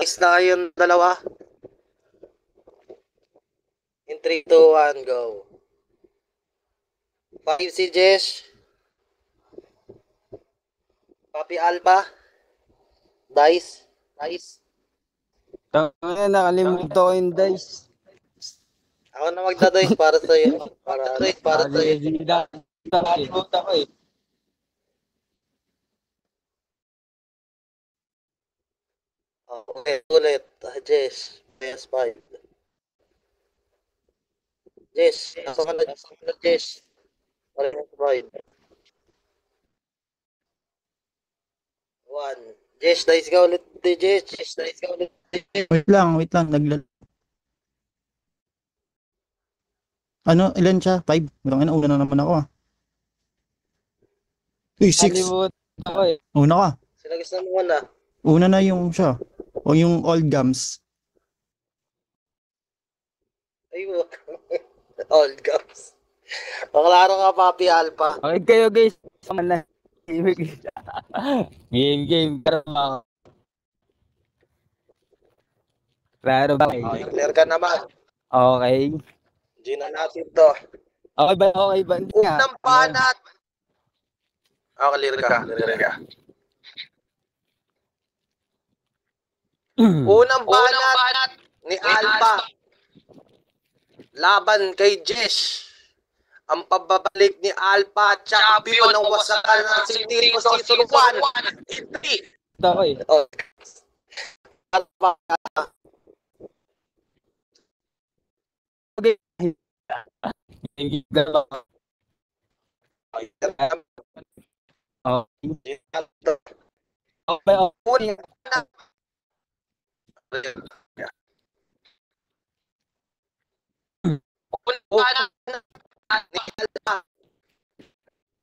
Nice na kayong dalawa. In 3, 2, 1, go. 5 si Jesh. Papi Alpha. Dice. Tangina, nakalimutan ko yung dice. Ako na magda-dice para sa'yo. Para sa'yo. Nakalimutan ko eh. Okay, ulit. Jesh. PS5. Jesh. Nasa ka na, Jesh. PS5. 1. Jesh, dice ka ulit. Jesh. Wait lang. Ano, ilan siya? 5? Una na naman ako ah. Uy, 6. Nakalimutan ko eh. Una ka. Sila gusto mo na. Una na yung siya. O yung old gums. Ay, all games. Maklaro ka, Papi Alpha. Okay kayo guys. Game. Pero klaro ba kayo? Okay, clear ka naman. Okay. Hindi na natin to. Okay ba? Unang banat. Clear ka. Unang banat ni Alpha. Laban kay Jesh. Ang pababalik ni Alpha, champion ng wasakan ng City Season 1. In 3. Ako eh. Alpha. Okay.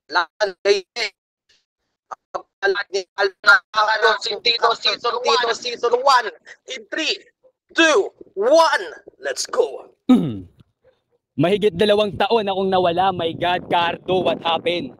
Laban kay Jesh. Ang pababalik ni Alpha ng City Season 1. In 3, 2, 1. Let's go. Mahigit 2 taon akong nawala. My God, Cardo, what happened?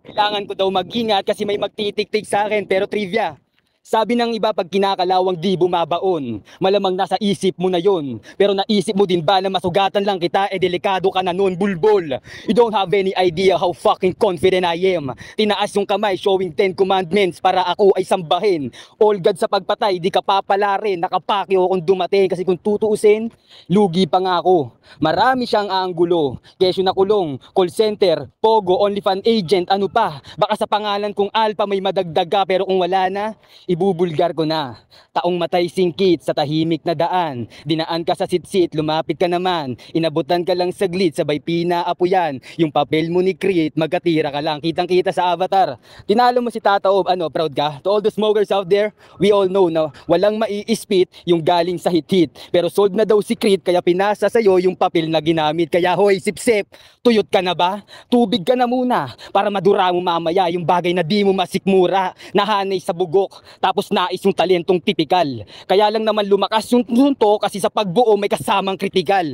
Kailangan ko daw mag-ingat kasi may magtitik-tik sa akin. Pero trivia, sabi ng iba pag kinakalawang di bumabaon. Malamang nasa isip mo na yon. Pero naisip mo din ba na masugatan lang kita, delikado ka na nun, bulbol. You don't have any idea how fucking confident I am. Tinaas yung kamay showing 10 commandments para ako ay sambahin. All God sa pagpatay, di ka papala rin. Nakapakyo kung dumating kasi kung tutuusin, lugi pa nga ako. Marami siyang anggulo. Kesyo na kulong, call center, pogo, OnlyFans agent, ano pa. Baka sa pangalan kong Alpha may madagdag ka pero kung wala na, ibubulgar ko na. Taong matay singkit sa tahimik na daan. Dinaan ka sa sitsit, lumapit ka naman. Inabutan ka lang saglit, sabay pinaapuyan. Yung papel mo ni Creed, magkatira ka lang. Kitang-kita sa avatar. Tinalo mo si Tata Ob, proud ka? To all the smokers out there, we all know na walang maiispit yung galing sa hit-hit. Pero sold na daw si Creed, kaya pinasa sa'yo yung papel na ginamit. Kaya hoy, sip-sip, tuyot ka na ba? Tubig ka na muna para madura mo mamaya yung bagay na di mo masikmura. Nahanay sa bugok, tapos nais yung talentong tipikal. Kaya lang naman lumakas yung sunto kasi sa pagbuo may kasamang kritikal.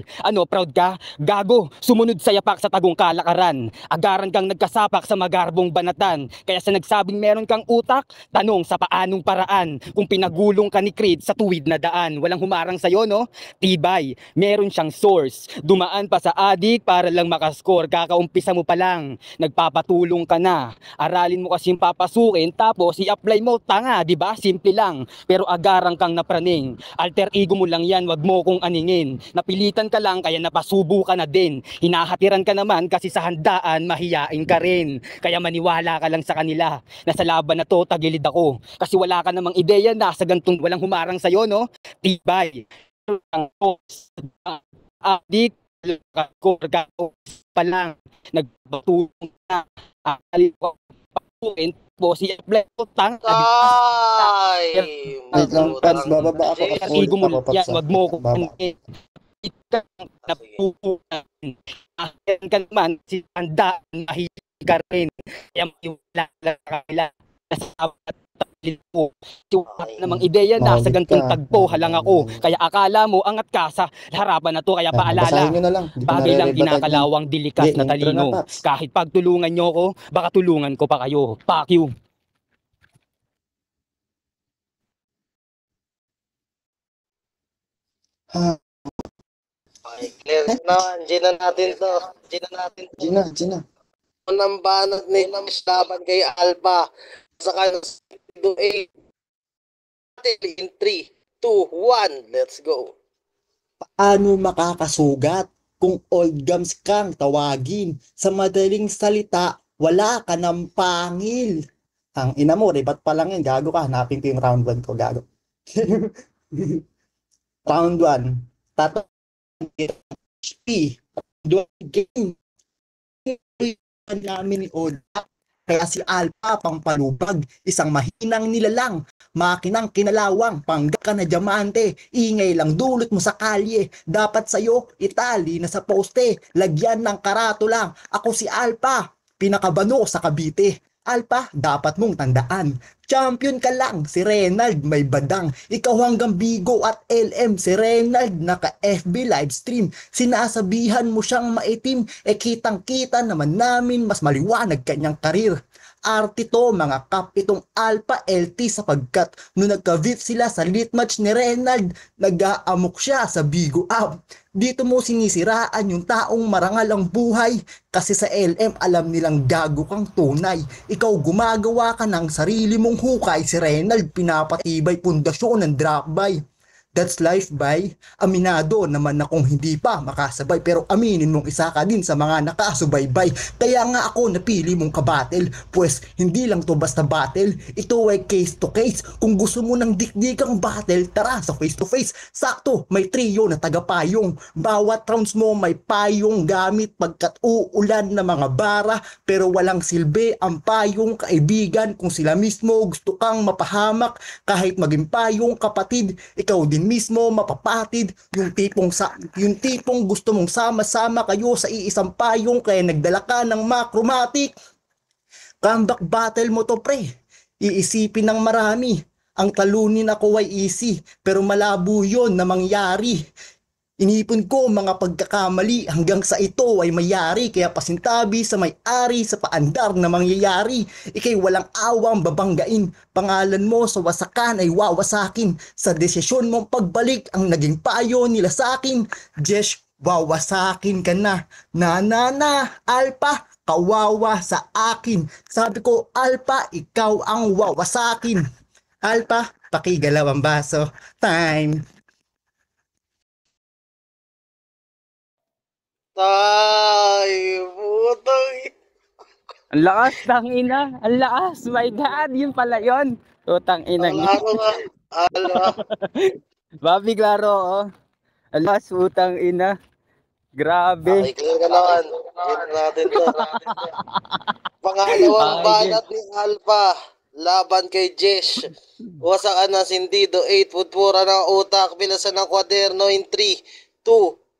Proud ka? Gago, sumunod sa yapak sa tagong kalakaran. Agaran kang nagkasapak sa magarbong banatan. Kaya sa nagsabing meron kang utak, tanong sa paanong paraan kung pinagulong ka ni Creed sa tuwid na daan. Walang humarang sa'yo, no? Tibay, meron siyang source. Dumaan pa sa adik para lang makascore. Kakaumpisa mo pa lang, nagpapatulong ka na. Aralin mo kasing papasukin tapos i-apply mo, tanga, di ba? Simple lang, pero agarang kang napraning. Alter ego mo lang yan, wag mo kong aningin. Napilitan ka lang kaya napasubo ka na din. Hinahatiran ka naman kasi sa handaan mahiyain ka rin. Kaya maniwala ka lang sa kanila na sa laban na to tagilid ako. Kasi wala ka namang ideya na sa gantong walang humarang sa'yo, no? Tibay. Adik ko pa lang nagbatulong na akali ko po si Tang Ay! Wait lang, Pats, bababa ako. Igo mo yan, wag mo ko napupunan. Akin ka naman si Tanda mahilig ka rin. Kaya wala lang kanila namang ideya na sa gantong tagpo halang ako. Kaya akala mo angat ka sa harapan na to. Kaya paalala, bagay lang kinakalawang dilikas na talino. Kahit pagtulungan nyo ko, baka tulungan ko pa kayo. Fuck you. Ha, Okay, clear na. G na natin to. G na natin to. Gina. Unang banat ni Nams laban kay Alpha. Sa kanang 8 in 3, 2, 1. Let's go. Paano makakasugat kung old gums kang tawagin? Sa madaling salita, wala ka ng pangil. Ang ina mo, ribat pa lang yan, gago ka. Hanapin ko yung round 1 ko, gago. Round 1. Tato HP. Doon game. Namin ni Oda. Kaya si Alpha pampalubag, isang mahinang nilalang, makinang kinalawang, panggap ka na diamante, ingay lang dulot mo sa kalye, dapat sa'yo, itali na sa poste, lagyan ng karato lang, ako si Alpha, pinakabano sa Cavite. Alpha, dapat mong tandaan, champion ka lang, si Reynald may badang, ikaw hanggang Bigo at LM, si Reynald naka-FB livestream, sinasabihan mo siyang maitim, kitang kita naman namin mas maliwanag kanyang karir. Arte to mga kap itong Alpha LT sapagkat nung nagka-VIP sila sa lit match ni Reynald, nag-aamok siya sa Bigo Up. Dito mo sinisiraan yung taong marangal ang buhay kasi sa LM alam nilang gago kang tunay. Ikaw gumagawa ka ng sarili mong hukay, si Reynald pinapatibay pundasyon ng drop by. That's life, bay. Aminado naman akong hindi pa makasabay pero aminin mong isa ka din sa mga nakasubaybay. Kaya nga ako napili mong kabattle, pues hindi lang to basta battle, ito ay case to case. Kung gusto mo ng dikdikang battle, tara sa face to face. Sakto, may trio na tagapayong. Bawat rounds mo may payong gamit pagkat uulan na mga bara pero walang silbi ang payong kaibigan kung sila mismo gusto kang mapahamak kahit maging payong kapatid, ikaw din mismo mapapatid yung tipong gusto mong sama-sama kayo sa iisang payong kaya nagdala ka ng macromatic. Comeback battle mo to pre, iisipin ng marami ang talunin ako ay easy pero malabo yun na mangyari. Inipon ko mga pagkakamali hanggang sa ito ay mayari kaya pasintabi sa may-ari sa paandar na mangyayari. Ika'y walang awang babanggain, pangalan mo sa wasakan ay wawasakin. Sa desisyon mong pagbalik ang naging payo nila sa akin. Jesh, wawasakin ka na. Alpha, kawawa sa akin. Sabi ko, Alpha, ikaw ang wawasakin. Alpha, pakigalaw ang baso. Time. Ay, putang. Ang lakas, tangina. Ang lakas. My God, yun pala yun. Utang ina. Ano nga? Ala. Bobby Claro, oh. Ang lakas, utang ina. Grabe. Okay, clear ka naman. Clear natin to. Pangalawang banat ni Alpha. Laban kay Jesh. Wasakan na sindido. 8 putpura ng utak. Bilasan ng kwaderno in 3, 2,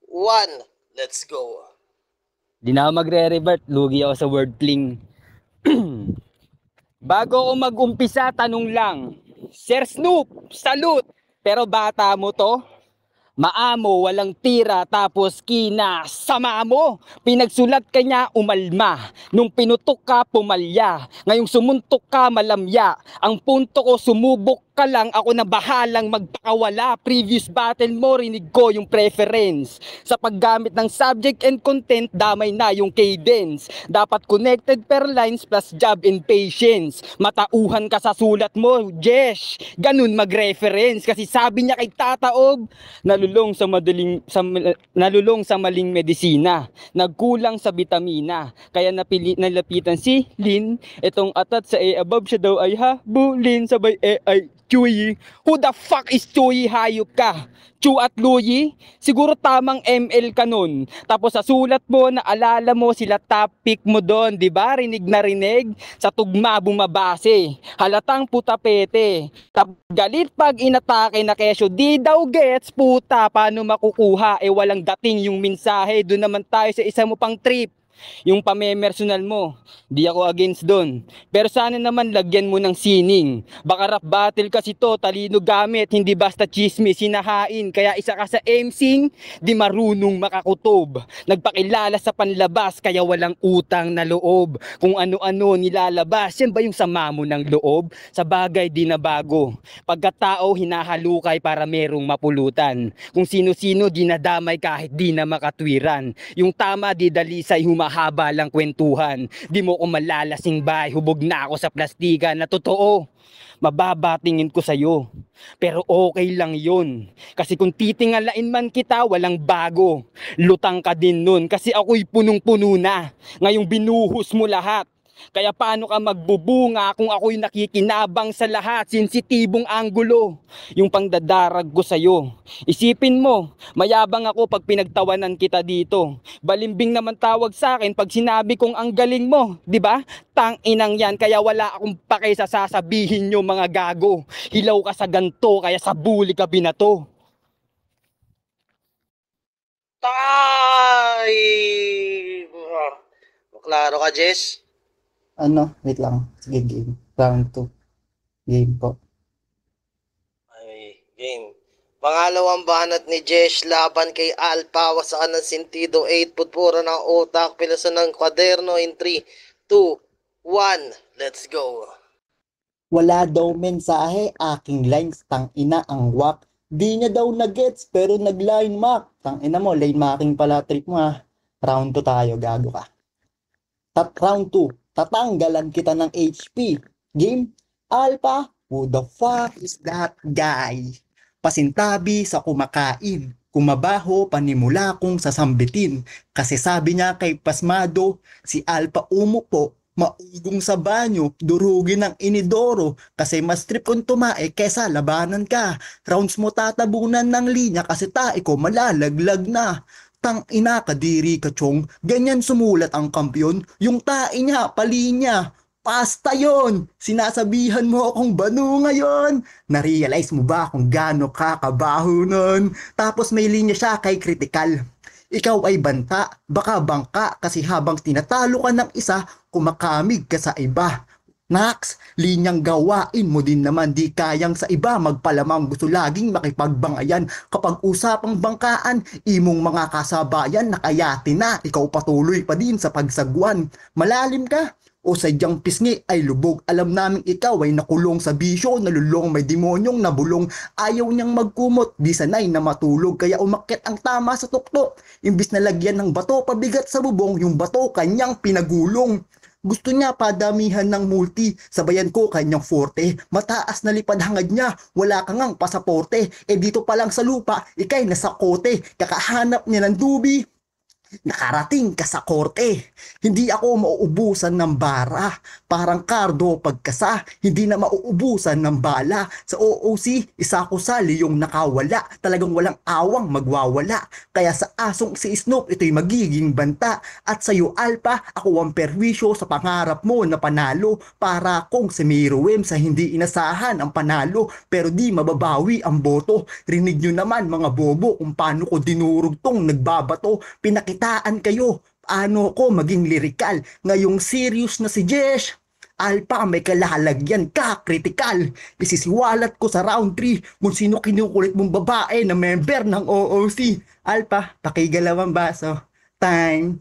1. Let's go. Di na ako magre-revert. Lugi ako sa wordpling. Bago ako mag-umpisa, tanong lang. Sir Snoop, salute! Pero bata mo to? Maamo, walang tira, tapos kinasama mo. Pinagsulat ka niya, umalma. Nung pinutok ka, pumalya. Ngayong sumuntok ka, malamya. Ang punto ko, sumubok ka lang, ako na bahalang magpakawala. Previous battle mo, rinig ko yung preference. Sa paggamit ng subject and content, damay na yung cadence. Dapat connected per lines plus job and patience. Matauhan ka sa sulat mo, Jesh. Ganun mag-reference. Kasi sabi niya kay Tataob, nalulong sa maling medisina, nagkulang sa bitamina, kaya nalapitan si Lin, itong atat sa above siya daw ay habulin, sabay ay Chuy. Who the fuck is Chuy? Hayop ka. Chu at Luyi? Siguro tamang ML ka nun. Tapos sa sulat mo, naalala mo sila topic mo doon, di ba? Rinig na rinig. Sa tugma bumabase. Halatang putapete. Galit pag inatake na kesyo, di daw gets, puta, paano makukuha? Walang dating yung mensahe. Doon naman tayo sa isa mo pang trip. Yung pamemersonal mo, di ako against doon. Pero sana naman lagyan mo ng sining. Baka rap battle kasi to, talino gamit, hindi basta chismis, sinahain. Kaya isa ka sa emcing, di marunong makakutob. Nagpakilala sa panlabas, kaya walang utang na loob. Kung ano-ano nilalabas, yan ba yung sama mo ng loob? Sa bagay di na bago. Pagkatao, hinahalukay para merong mapulutan. Kung sino-sino, dinadamay kahit di na makatwiran. Yung tama, di dalisay, humahaba lang kwentuhan. Di mo ko malalasing bay, hubog na ako sa plastikan na totoo. Mababatingin ko sa'yo. Pero okay lang yun. Kasi kung titingalain man kita, walang bago. Lutang ka din nun kasi ako'y punong-puno na. Ngayong binuhos mo lahat. Kaya paano ka magbubunga kung ako'y nakikinabang sa lahat, sensitibong anggulo, yung pangdadarag ko sa'yo. Isipin mo, mayabang ako pag pinagtawanan kita dito. Balimbing naman tawag sa akin pag sinabi kong ang galing mo, di ba? Tang inang yan, kaya wala akong pake sa sasabihin nyo mga gago. Hilaw ka sa ganto, kaya sa buli ka binato. Tay! Klaro ka, Jess? Ano? Wait lang. Sige, game. Round 2. Game po. Ay, game. Pangalawang banat ni Jesh laban kay Alpha. Wasakan ng sentido 8. Putpura ng utak. Pilasan ng kwaderno in 3, 2, 1. Let's go. Wala daw mensahe, aking lines, tangina ang wak. Di niya daw na-gets, pero nag-line mark. Tangina mo, line marking pala trip mo ha. Round 2 tayo, gago ka. Round 2. Tatanggalan kita ng HP. Game? Alpha? Who the fuck is that guy? Pasintabi sa kumakain. Kumabaho, panimula kong sasambitin. Kasi sabi niya kay Pasmado, si Alpha umupo, maugong sa banyo, durugin ng inidoro. Kasi mas trip kong tumae kesa labanan ka. Rounds mo tatabunan ng linya kasi tae ko malalaglag na. Tang ina kadiri ka chong, ganyan sumulat ang kampyon, yung tae niya, pali niya, pasta yon. Sinasabihan mo akong banu ngayon. Na-realize mo ba kung gaano kakabaho nun? Tapos may linya siya kay critical. Ikaw ay banta, baka bangka kasi habang tinatalo ka ng isa, kumakamig ka sa iba. Nax, linyang gawain mo din naman di kayang sa iba magpalamang gusto laging makipagbangayan kapag usapang bangkaan, imong mga kasabayan nakayati na, ikaw patuloy pa din sa pagsagwan. Malalim ka? O sadyang pisngi ay lubog, alam namin ikaw ay nakulong sa bisyo, nalulong may demonyong nabulong, ayaw niyang magkumot, di sanay na matulog, kaya umakyat ang tama sa tuktok, imbis na lagyan ng bato pabigat sa bubong, yung bato kanyang pinagulong. Gusto niya padamihan ng multi, sabayan ko kanyang forte, mataas na lipad hangad niya, wala kang ngang pasaporte, dito pa lang sa lupa, ikay nasa kote, kakahanap niya ng dubi. Nakarating ka sa korte, hindi ako mauubusan ng bara, parang kardo pagkasa, hindi na mauubusan ng bala. Sa OOC, isa ko sa liyong nakawala, talagang walang awang magwawala. Kaya sa asong si Snoop, ito'y magiging banta. At sa'yo Alpha, ako ang perwisyo sa pangarap mo na panalo. Para kong si Miruem sa hindi inasahan ang panalo, pero di mababawi ang boto. Rinig nyo naman mga bobo kung paano ko dinurog tong nagbabato. Pinakitaan kayo, paano ko maging lirikal. Ngayong serious na si Jesh, Alpha, may kalalagyan ka, critical. Isisiwalat ko sa round 3 kung sino kinukulit mong babae na member ng OOC. Alpha, pakigalawang baso. Time.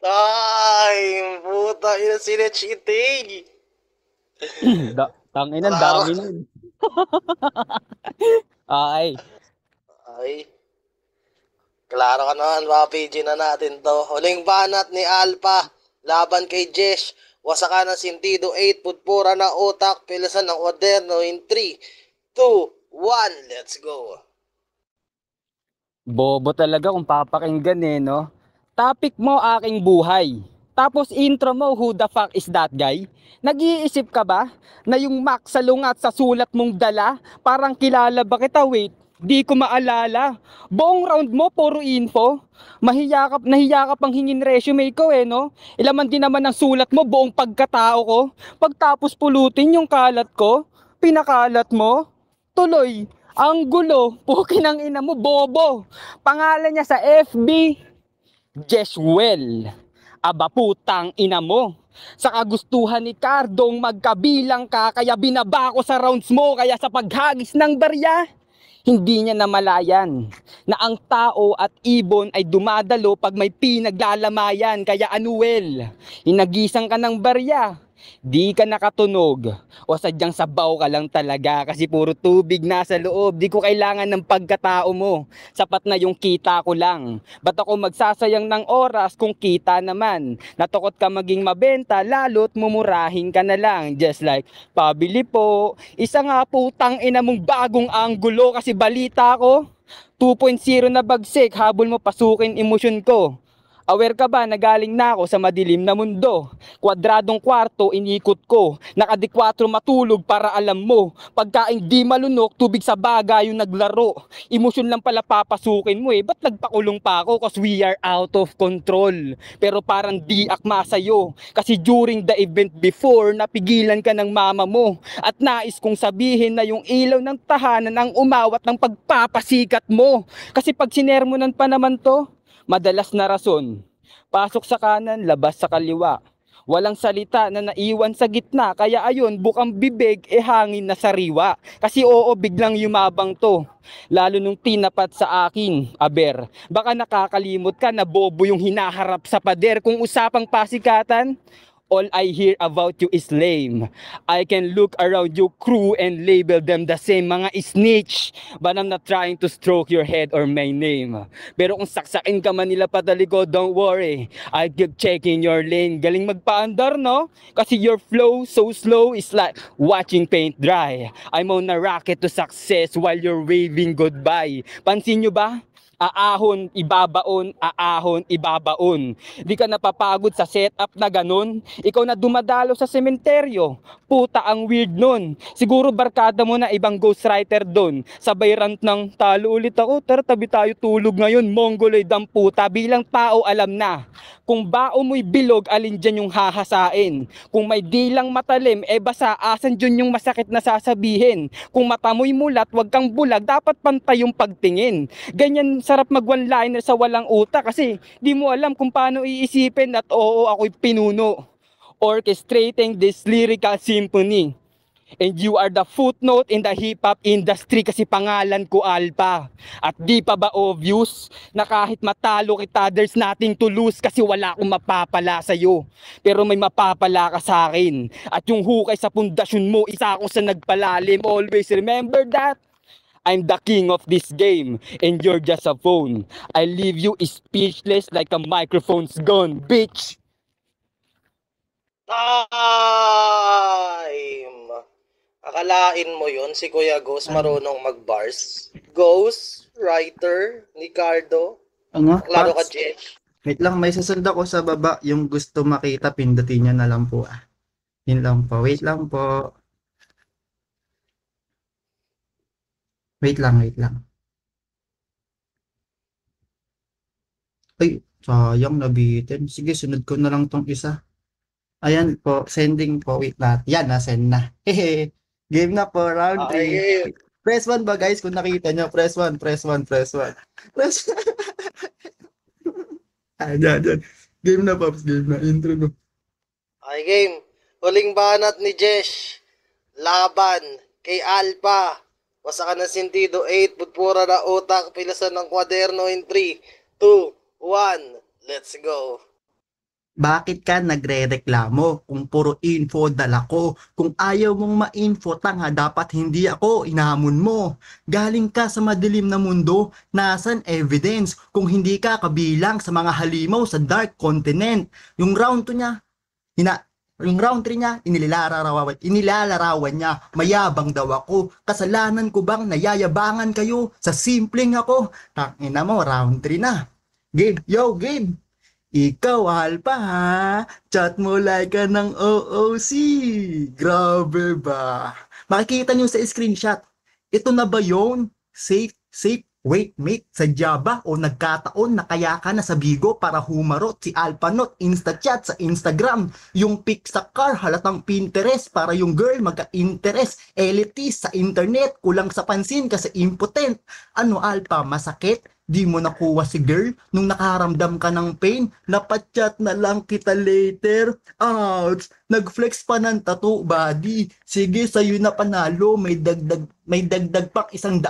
Ay, puta, ina sila cheating. Tanginan, dami nun. Ay. Ay. Klaro ka naman, mga PG na natin to. Huling banat ni Alpha, laban kay Jesh. Wasakan ng sentido 8, putpura na utak, pilasan ng kwaderno in 3, 2, 1, let's go. Bobo talaga kung papakinggan no? Topic mo aking buhay. Tapos intro mo, who the fuck is that guy? Nag-iisip ka ba na yung max sa lungat sa sulat mong dala, parang kilala ba kita? Wait, di ko maalala. Buong round mo, puro info. Nahiya ka pang hingin resume ko no? Ilaman din naman ang sulat mo, buong pagkatao ko. Pagtapos pulutin yung kalat ko, pinakalat mo. Tuloy, ang gulo, pukin ang ina mo, bobo. Pangalan niya sa FB, Jeswell, aba putang ina mo. Sa kagustuhan ni Cardong magkabilang ka, kaya binaba ko sa rounds mo, kaya sa paghagis ng barya, hindi niya namalayan na ang tao at ibon ay dumadalo pag may pinaglalamayan. Kaya Anuel, hinagisan ka ng barya, di ka nakatunog o sadyang sabaw ka lang talaga kasi puro tubig nasa loob. Di ko kailangan ng pagkatao mo, sapat na yung kita ko lang. Ba't ako magsasayang ng oras kung kita naman? Natakot ka maging mabenta, lalo't mumurahin ka na lang. Just like, pabili po, isa nga putang ina mong bagong anggulo kasi balita ko 2.0 na bagsik, habol mo pasukin emosyon ko. Aware ka ba na galing na ako sa madilim na mundo? Kwadradong kwarto inikot ko, nakadikwatro matulog para alam mo. Pagkain di malunok, tubig sa baga yung naglaro. Emosyon lang pala papasukin mo ba't nagpakulong pa ako? Cause we are out of control. Pero parang di akma sa'yo, kasi during the event before, napigilan ka ng mama mo. At nais kong sabihin na yung ilaw ng tahanan ang umawat ng pagpapasikat mo. Kasi pag sinermonan pa naman to, madalas na rason, pasok sa kanan, labas sa kaliwa. Walang salita na naiwan sa gitna, kaya ayun, bukang bibig, hangin na sariwa. Kasi oo, biglang yumabang to. Lalo nung tinapat sa akin, aber. Baka nakakalimot ka na bobo yung hinaharap sa pader. Kung usapang pasikatan, all I hear about you is lame. I can look around your crew and label them the same, mga snitch. But I'm not trying to stroke your head or my name. Pero kung saksakin ka man nila patalikod, don't worry, I keep checking your lane. Galing magpaandar, no? Kasi your flow so slow is like watching paint dry. I'm on a rocket to success while you're waving goodbye. Pansin nyo ba? Aahon, ibabaon, aahon, ibabaon. Di ka napapagod sa setup na ganun? Ikaw na dumadalo sa sementeryo. Puta, ang weird nun. Siguro barkada mo na ibang ghostwriter dun. Sabay rant ng, talo ulit ako, tara tabi tayo tulog ngayon. Mongoloid ang puta. Bilang tao alam na. Kung bao mo'y bilog, alin dyan yung hahasain. Kung may dilang matalim, basa, asan dyan yung masakit na sasabihin. Kung mata mo'y mulat, wag kang bulag, dapat pantay yung pagtingin. Ganyan sarap mag one-liner sa walang utak kasi di mo alam kung paano iisipin at oo, ako'y pinuno. Orchestrating this lyrical symphony. And you are the footnote in the hip-hop industry kasi pangalan ko Alpha. At di pa ba obvious na kahit matalo kita, there's nothing to lose kasi wala akong mapapala sa'yo. Pero may mapapala ka sa akin. At yung hukay sa pundasyon mo, isa ako sa nagpalalim. Always remember that. I'm the king of this game and you're just a phone. I leave you speechless like a microphone's gone, bitch. Time! Akalain mo yon si Kuya Ghost marunong mag-bars? Ghost, writer, ni Cardo. Ano? Klaro ka, Jesh. Wait lang, may sasund ako sa baba. Yung gusto makita, pindutin nyo na lang po. Yun lang po. Wait lang po. Wait lang. Ay, sayang nabitin. Sige, sunod ko na lang tong isa. Ayan po, sending po. Wait lang. Yan, send na. Hehe. Game na po, round 3. Okay. Press 1 ba guys? Kung nakita nyo, press 1. Press 1. Dyan. Game na, Pops. Game na. Intro no. Ay, game. Huling banat ni Jesh. Laban kay Alpha. Wasa ka ng sentido 8, putpura na utak, pilasan ng kwaderno in 3, 2, 1, let's go. Bakit ka nagre-reklamo kung puro info dala ko? Kung ayaw mong ma-info, tanga, dapat hindi ako inahamon mo. Galing ka sa madilim na mundo, nasan evidence? Kung hindi ka kabilang sa mga halimaw sa dark continent. Yung round 2 niya, yung round 3 niya, inilalarawan niya, mayabang daw ako. Kasalanan ko bang nayayabangan kayo sa simpleng ako? Tangina mo, round 3 na. Game, yo, game. Ikaw, Alpha, ha? Chat mo like ka ng OOC. Grabe ba? Makikita niyo sa screenshot. Ito na ba yun? Safe. Wait, mate, sadya ba o nagkataon na kaya ka na sa Bigo para humarot si Alpha Not Instachat sa Instagram? Yung pic sa car, halatang Pinterest para yung girl magka-interest. Elitist sa internet, kulang sa pansin kasi impotent. Ano, Alpha, masakit? Di mo nakuha si girl nung nakaramdam ka ng pain. Napachat na lang kita later. Ouch! Nag-flex pa ng tattoo body. Sige, sa'yo na panalo. May dagdag pang 100,000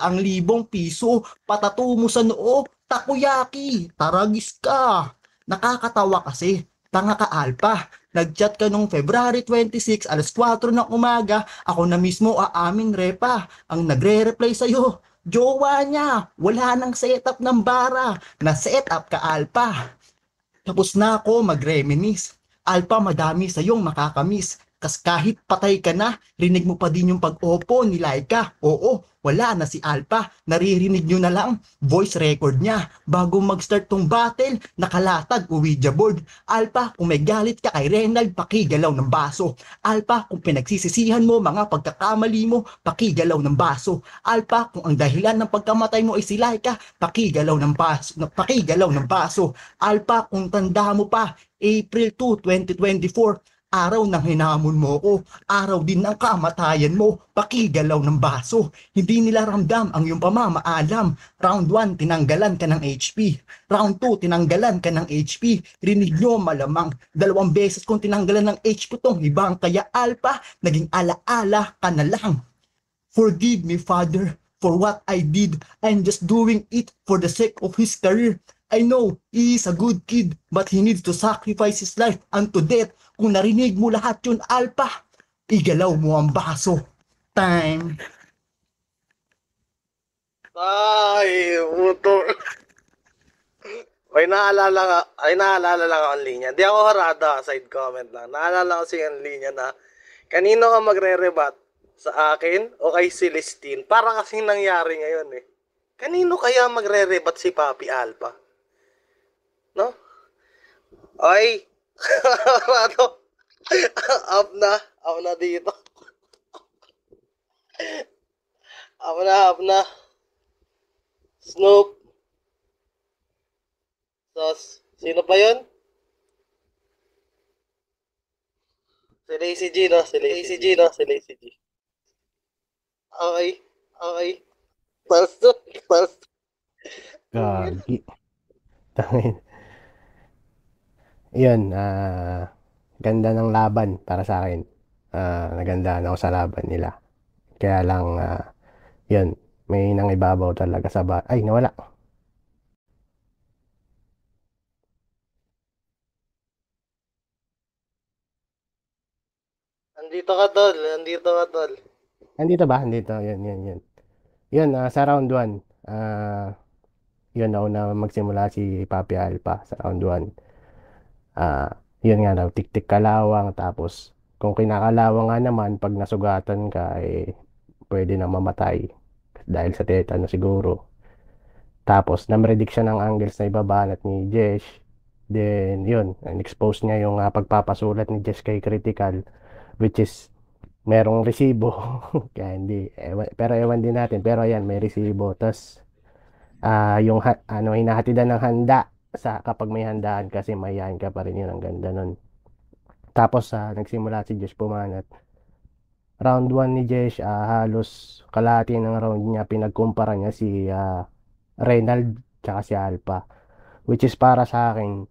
piso. Patato mo sa noo. Takoyaki! Taragis ka! Nakakatawa kasi. Tanga ka, Alpa. Nag-chat ka nung February 26, alas 4 ng umaga. Ako na mismo aaming repa. Ang nagre-reply sa'yo, jowa niya. Wala nang setup ng bara. Na-setup ka, Alpa. Tapos na ako mag-reminis. Alpa, madami sa iyong makakamiss. Kahit patay ka na, rinig mo pa din yung pag-opo ni Laika. Oo, wala na si Alpa. Naririnig nyo na lang, voice record niya. Bago mag-start tong battle, nakalatag Ouija board. Alpa, kung may galit ka kay Renald, pakigalaw ng baso. Alpa, kung pinagsisisihan mo mga pagkakamali mo, pakigalaw ng baso. Alpa, kung ang dahilan ng pagkamatay mo ay si Laika, pakigalaw ng baso. Pakigalaw ng baso. Alpa, kung tanda mo pa, April 2, 2024, araw ng hinamon mo ko, araw din ng kamatayan mo, pakigalaw ng baso. Hindi nila ramdam ang iyong pamamaalam. Round 1, tinanggalan ka ng HP. Round 2, tinanggalan ka ng HP. Rinig nyo malamang, 2 beses kung tinanggalan ng HP tong ibang, kaya Alpa, naging alaala ka na lang. Forgive me, Father, for what I did. I'm just doing it for the sake of his career. I know he is a good kid, but he needs to sacrifice his life unto death. Kung narinig mo lahat yun, Alpa, igalaw mo ang baso. Time. Ay, motor. Ay naalala lang ako ang linya. Di ako harada, side comment lang. Naalala ko ang linya na kanino ka magre-rebat? Sa akin o kay Celestine? Para kasing nangyari ngayon eh. Kanino kaya magre-rebat si Papi Alpha? No? Ay! Ano? Up na dito. Up na. Snoop. Sos. Sino pa yun? Si Lazy G, no? Si Lazy G. Okay. Pasto. Gagi. Tangin. Yun, ganda ng laban para sa akin. Nagandahan ako sa laban nila. Kaya lang, yun, may nangibabaw talaga sa ay, nawala. Andito ka, tol. Andito ba? Andito, yun. Yun, sa round 1, yun, na magsimula si Papi Alpha sa round 1. Yun nga daw, tik-tik kalawang, tapos kung kinakalawang nga naman, pag nasugatan ka, pwede na mamatay dahil sa tetano siguro. Tapos, namredict siya ng angles na ibabanat ni Jesh. Then, yun, expose niya yung pagpapasulat ni Jesh kay Critical, which is merong resibo. Kaya hindi, pero ewan din natin. Pero ayan, may resibo. Tapos, yung hinahatidan ng handa kapag may handaan kasi mayayain ka pa rin yun. Ang ganda nun. Tapos, nagsimula si Jesh pumanat. Round 1 ni Jesh, halos kalahati ng round niya, pinagkumpara niya si Reynald tsaka si Alpha. Which is para sa akin,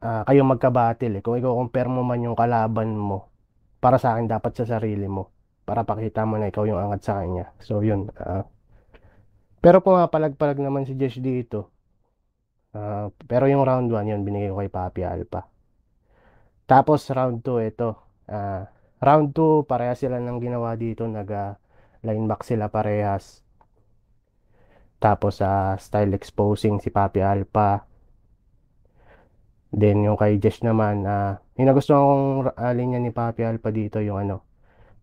kayo magka-battle eh. Kung i-compare mo man yung kalaban mo, para sa akin dapat sa sarili mo. Para pakita mo na ikaw yung angat sa kanya. So yun. Pero pumapalag-palag naman si Jesh dito. Pero yung round 1 yun, binigay ko kay Papi Alpha. Tapos round 2 ito. Round 2, parehas sila ng ginawa dito. Line back sila parehas. Tapos style exposing si Papi Alpha. Then yung kay Jesh naman, yung nagustuhan kong linya ni Papi Alpha dito yung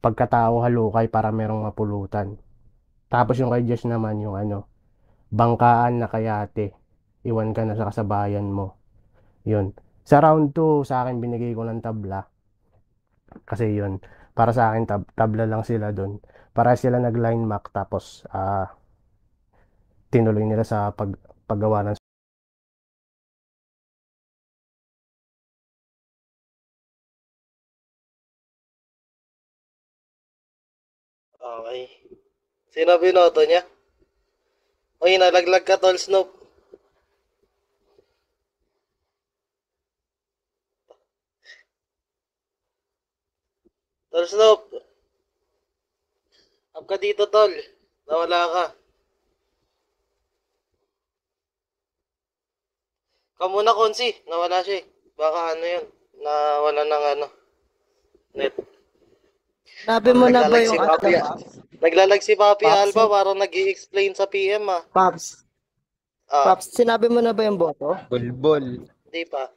pagkatao halukay para merong mapulutan. Tapos yung kay Jesh naman yung bangkaan na kayate. Iwan ka na sa kasabayan mo. Yun. Sa round 2, sa akin binigay ko ng tabla. Kasi yun, para sa akin tabla lang sila dun. Para sila nag-line mark tapos tinuloy nila sa paggawa ng Okay. Sino binoto niya? Uy, nalaglag ka, Tol Snoop. Tol Snoop. Up ka dito, Tol. Nawala ka. Ka muna, Konsi. Nawala siya eh. Baka ano yun. Nawala ng ano. Net. Sabi mo na ba Naglalag yung si Papi. Naglalag si Papi Paps? Alba. Parang nag-i-explain sa PM ah. Paps? Ah, Paps, sinabi mo na ba yung boto? Bulbul. hindi pa.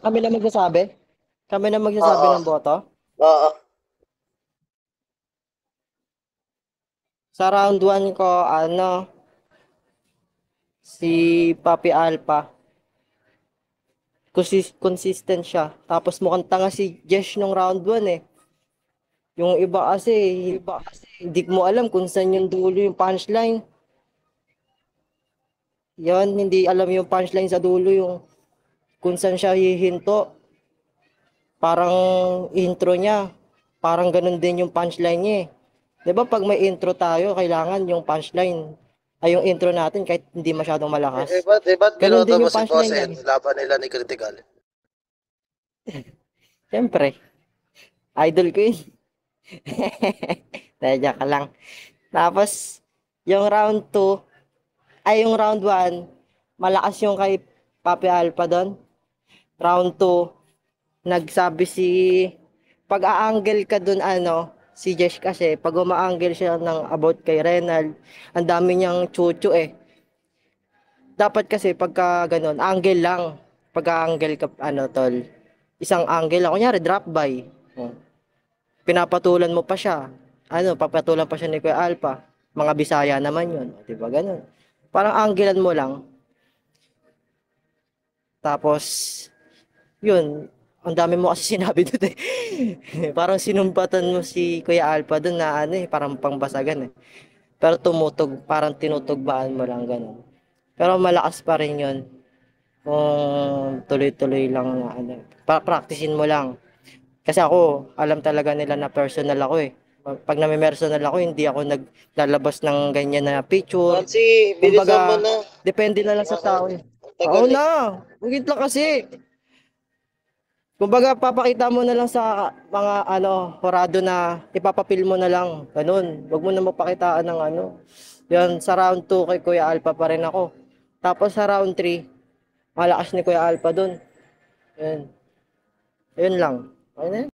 Kami na magsasabi? Kami na magsasabi Oo. ng boto? Oo. Sa round 1 ko, si Papi Alpha. Consistent siya. Tapos mukhang tanga si Jesh nung round 1 eh. Yung iba kasi, hindi mo alam kung saan yung dulo yung punchline. Yan, hindi alam yung punchline sa dulo yung kung saan siya hihinto. Parang intro niya, parang ganun din yung punchline niya eh. 'Di ba pag may intro tayo, kailangan yung punchline ay yung intro natin kahit hindi masyadong malakas. Ba't Ganun binoto din mo yung si punchline Bosen? niya. Laban nila ni Critical. Siyempre, idol ko yun. Tadya ka lang. Tapos, yung round 2, yung round 1, malakas yung kay Papi Alpha doon. Round 2, nagsabi pag a-angle ka doon si Jesh kasi, pag uma-angle siya ng about kay Renal, ang dami niyang chuchu eh. Dapat kasi pagka ganun, angle lang. Pag-angle ka, tol. Isang angle lang. Kunyari, drop by. Oh. Pinapatulan mo pa siya. Papatulan pa siya ni Kuya Alpha. Mga Bisaya naman yun. Diba ganun? Parang anglean mo lang. Tapos, yun. Ang dami mo kasi sinabi doon eh. Parang sinumpatan mo si Kuya Alpha doon na parang pangbasagan eh. Pero parang tinutugmaan mo lang ganun. Pero malakas pa rin yun. Kung tuloy-tuloy lang na practicein mo lang. Kasi ako, alam talaga nila na personal ako eh. Pag nami-personal ako, hindi ako naglalabas ng ganyan na picture. Konsi, bilisan mo Kumbaga, na. depende na lang sa tao eh. Ang tagal Oo eh. na, higit lang kasi. Kumbaga, papakita mo na lang sa mga horado na ipapapil mo na lang. Ganun. Huwag mo na mapakitaan ng Yan, sa round 2 kay Kuya Alpha pa rin ako. Tapos sa round 3, malakas ni Kuya Alpha dun. Yan. Yun lang. Okay na yun.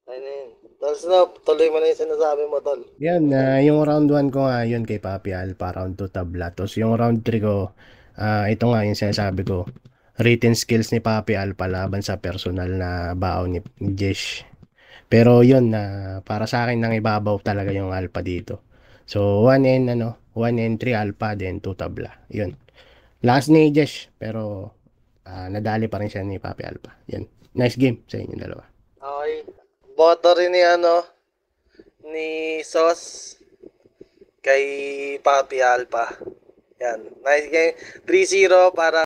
Ayun na yun. Tol Snoop, tuloy mo na yung sinasabi mo, Tol. Yan, yung round 1 ko nga, yun kay Papi Alpha, round 2 tabla. Tapos yung round 3 ko, ito nga yung sinasabi ko, written skills ni Papi Alpha laban sa personal na baon ni Jesh. Pero yun, para sa akin nang ibabaw talaga yung Alpha dito. So 1 and 3 Alpha, then 2 tabla. Yun. Last ni Jesh, pero nadali pa rin siya ni Papi Alpha. Yun. Nice game sa inyo dalawa. Okay. Boto rin ni Sos kay Papi Alpha. Yan. Nice game. 3-0 para